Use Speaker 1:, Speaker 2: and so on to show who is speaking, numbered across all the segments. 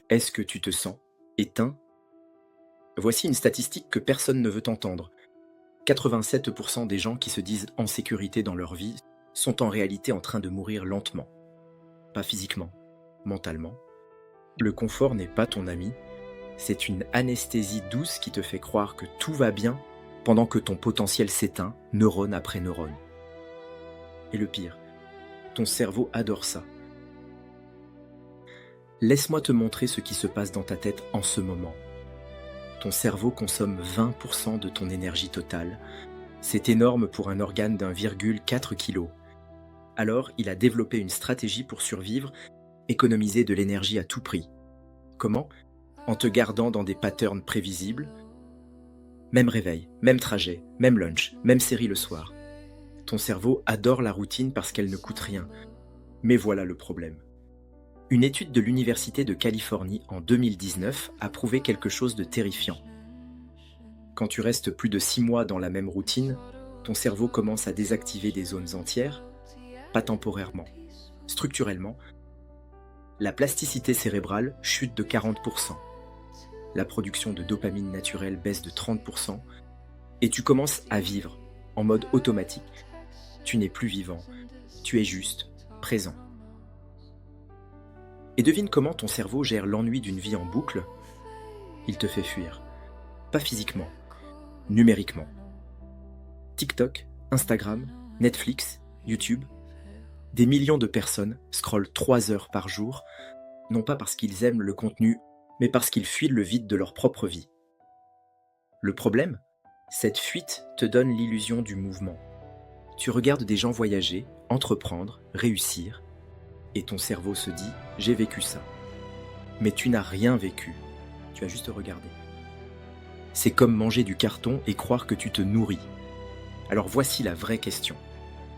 Speaker 1: Est-ce que tu te sens éteint? Voici une statistique que personne ne veut entendre. 87% des gens qui se disent en sécurité dans leur vie sont en réalité en train de mourir lentement. Pas physiquement, mentalement. Le confort n'est pas ton ami, c'est une anesthésie douce qui te fait croire que tout va bien pendant que ton potentiel s'éteint, neurone après neurone. Et le pire, ton cerveau adore ça. Laisse-moi te montrer ce qui se passe dans ta tête en ce moment. Ton cerveau consomme 20% de ton énergie totale. C'est énorme pour un organe d'1,4 kg. Alors, il a développé une stratégie pour survivre, économiser de l'énergie à tout prix. Comment? En te gardant dans des patterns prévisibles. Même réveil, même trajet, même lunch, même série le soir. Ton cerveau adore la routine parce qu'elle ne coûte rien. Mais voilà le problème. Une étude de l'Université de Californie en 2019 a prouvé quelque chose de terrifiant. Quand tu restes plus de 6 mois dans la même routine, ton cerveau commence à désactiver des zones entières, pas temporairement. Structurellement, la plasticité cérébrale chute de 40%. La production de dopamine naturelle baisse de 30%, et tu commences à vivre en mode automatique. Tu n'es plus vivant, tu es juste présent. Et devine comment ton cerveau gère l'ennui d'une vie en boucle. Il te fait fuir. Pas physiquement, numériquement. TikTok, Instagram, Netflix, YouTube. Des millions de personnes scrollent 3 heures par jour, non pas parce qu'ils aiment le contenu, mais parce qu'ils fuient le vide de leur propre vie. Le problème? Cette fuite te donne l'illusion du mouvement. Tu regardes des gens voyager, entreprendre, réussir, et ton cerveau se dit « j'ai vécu ça ». Mais tu n'as rien vécu, tu as juste regardé. C'est comme manger du carton et croire que tu te nourris. Alors voici la vraie question.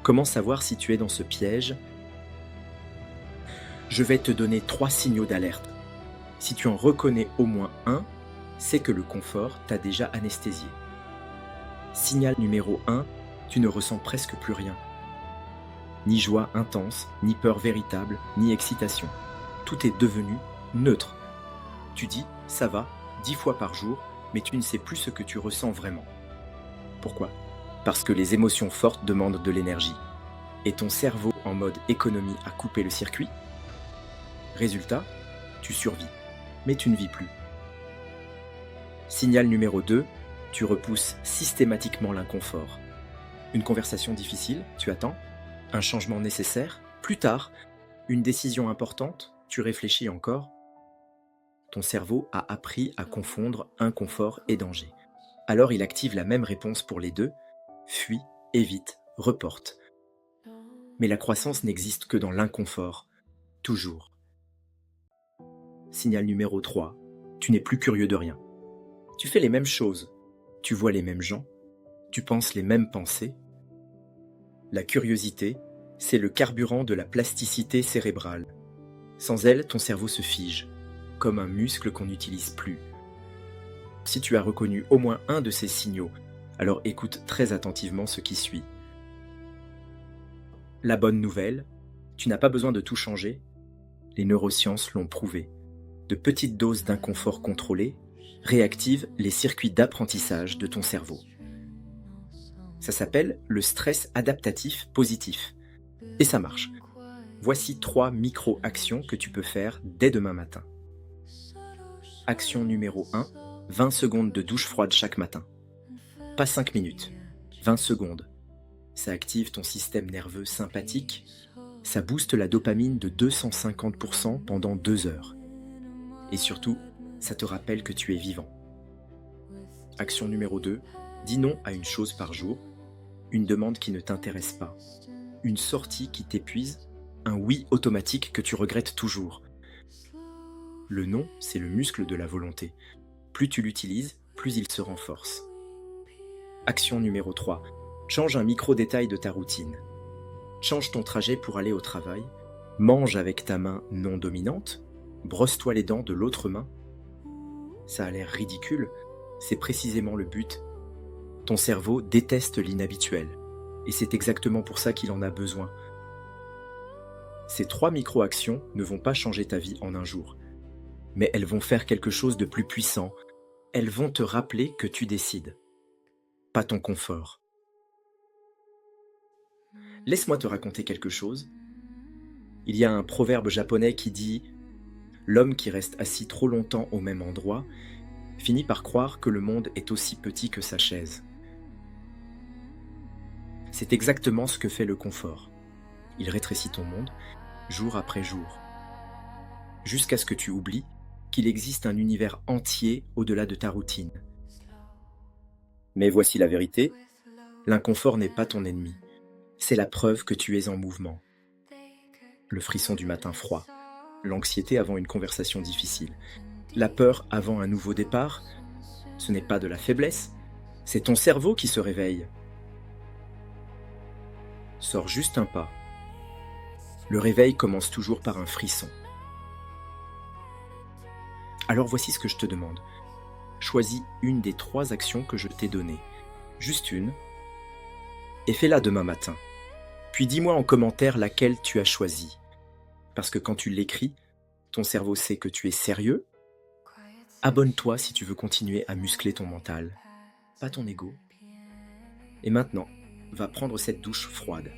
Speaker 1: Comment savoir si tu es dans ce piège? Je vais te donner 3 signaux d'alerte. Si tu en reconnais au moins un, c'est que le confort t'a déjà anesthésié. Signal numéro 1, tu ne ressens presque plus rien. Ni joie intense, ni peur véritable, ni excitation. Tout est devenu neutre. Tu dis « ça va » 10 fois par jour, mais tu ne sais plus ce que tu ressens vraiment. Pourquoi? Parce que les émotions fortes demandent de l'énergie. Et ton cerveau en mode économie a coupé le circuit. Résultat, tu survis, mais tu ne vis plus. Signal numéro 2, tu repousses systématiquement l'inconfort. Une conversation difficile, tu attends. Un changement nécessaire, plus tard. Une décision importante, tu réfléchis encore. Ton cerveau a appris à confondre inconfort et danger. Alors il active la même réponse pour les deux, fuit, évite, reporte. Mais la croissance n'existe que dans l'inconfort, toujours. Signal numéro 3, tu n'es plus curieux de rien. Tu fais les mêmes choses, tu vois les mêmes gens, tu penses les mêmes pensées. La curiosité, c'est le carburant de la plasticité cérébrale. Sans elle, ton cerveau se fige, comme un muscle qu'on n'utilise plus. Si tu as reconnu au moins un de ces signaux, alors écoute très attentivement ce qui suit. La bonne nouvelle, tu n'as pas besoin de tout changer. Les neurosciences l'ont prouvé. De petites doses d'inconfort contrôlé réactivent les circuits d'apprentissage de ton cerveau. Ça s'appelle le stress adaptatif positif. Et ça marche. Voici 3 micro-actions que tu peux faire dès demain matin. Action numéro 1, 20 secondes de douche froide chaque matin. Pas 5 minutes, 20 secondes. Ça active ton système nerveux sympathique. Ça booste la dopamine de 250% pendant 2 heures. Et surtout, ça te rappelle que tu es vivant. Action numéro 2, dis non à une chose par jour, une demande qui ne t'intéresse pas, une sortie qui t'épuise, un oui automatique que tu regrettes toujours. Le non, c'est le muscle de la volonté. Plus tu l'utilises, plus il se renforce. Action numéro 3, change un micro-détail de ta routine. Change ton trajet pour aller au travail, mange avec ta main non dominante, brosse-toi les dents de l'autre main. Ça a l'air ridicule, c'est précisément le but. Ton cerveau déteste l'inhabituel, et c'est exactement pour ça qu'il en a besoin. Ces 3 micro-actions ne vont pas changer ta vie en un jour, mais elles vont faire quelque chose de plus puissant. Elles vont te rappeler que tu décides, pas ton confort. Laisse-moi te raconter quelque chose. Il y a un proverbe japonais qui dit « L'homme qui reste assis trop longtemps au même endroit finit par croire que le monde est aussi petit que sa chaise. » C'est exactement ce que fait le confort. Il rétrécit ton monde, jour après jour, jusqu'à ce que tu oublies qu'il existe un univers entier au-delà de ta routine. Mais voici la vérité, l'inconfort n'est pas ton ennemi. C'est la preuve que tu es en mouvement. Le frisson du matin froid, l'anxiété avant une conversation difficile, la peur avant un nouveau départ, ce n'est pas de la faiblesse, c'est ton cerveau qui se réveille. Sors juste un pas. Le réveil commence toujours par un frisson. Alors voici ce que je te demande. Choisis une des 3 actions que je t'ai données. Juste une. Et fais-la demain matin. Puis dis-moi en commentaire laquelle tu as choisie. Parce que quand tu l'écris, ton cerveau sait que tu es sérieux. Abonne-toi si tu veux continuer à muscler ton mental, pas ton ego. Et maintenant, va prendre cette douche froide.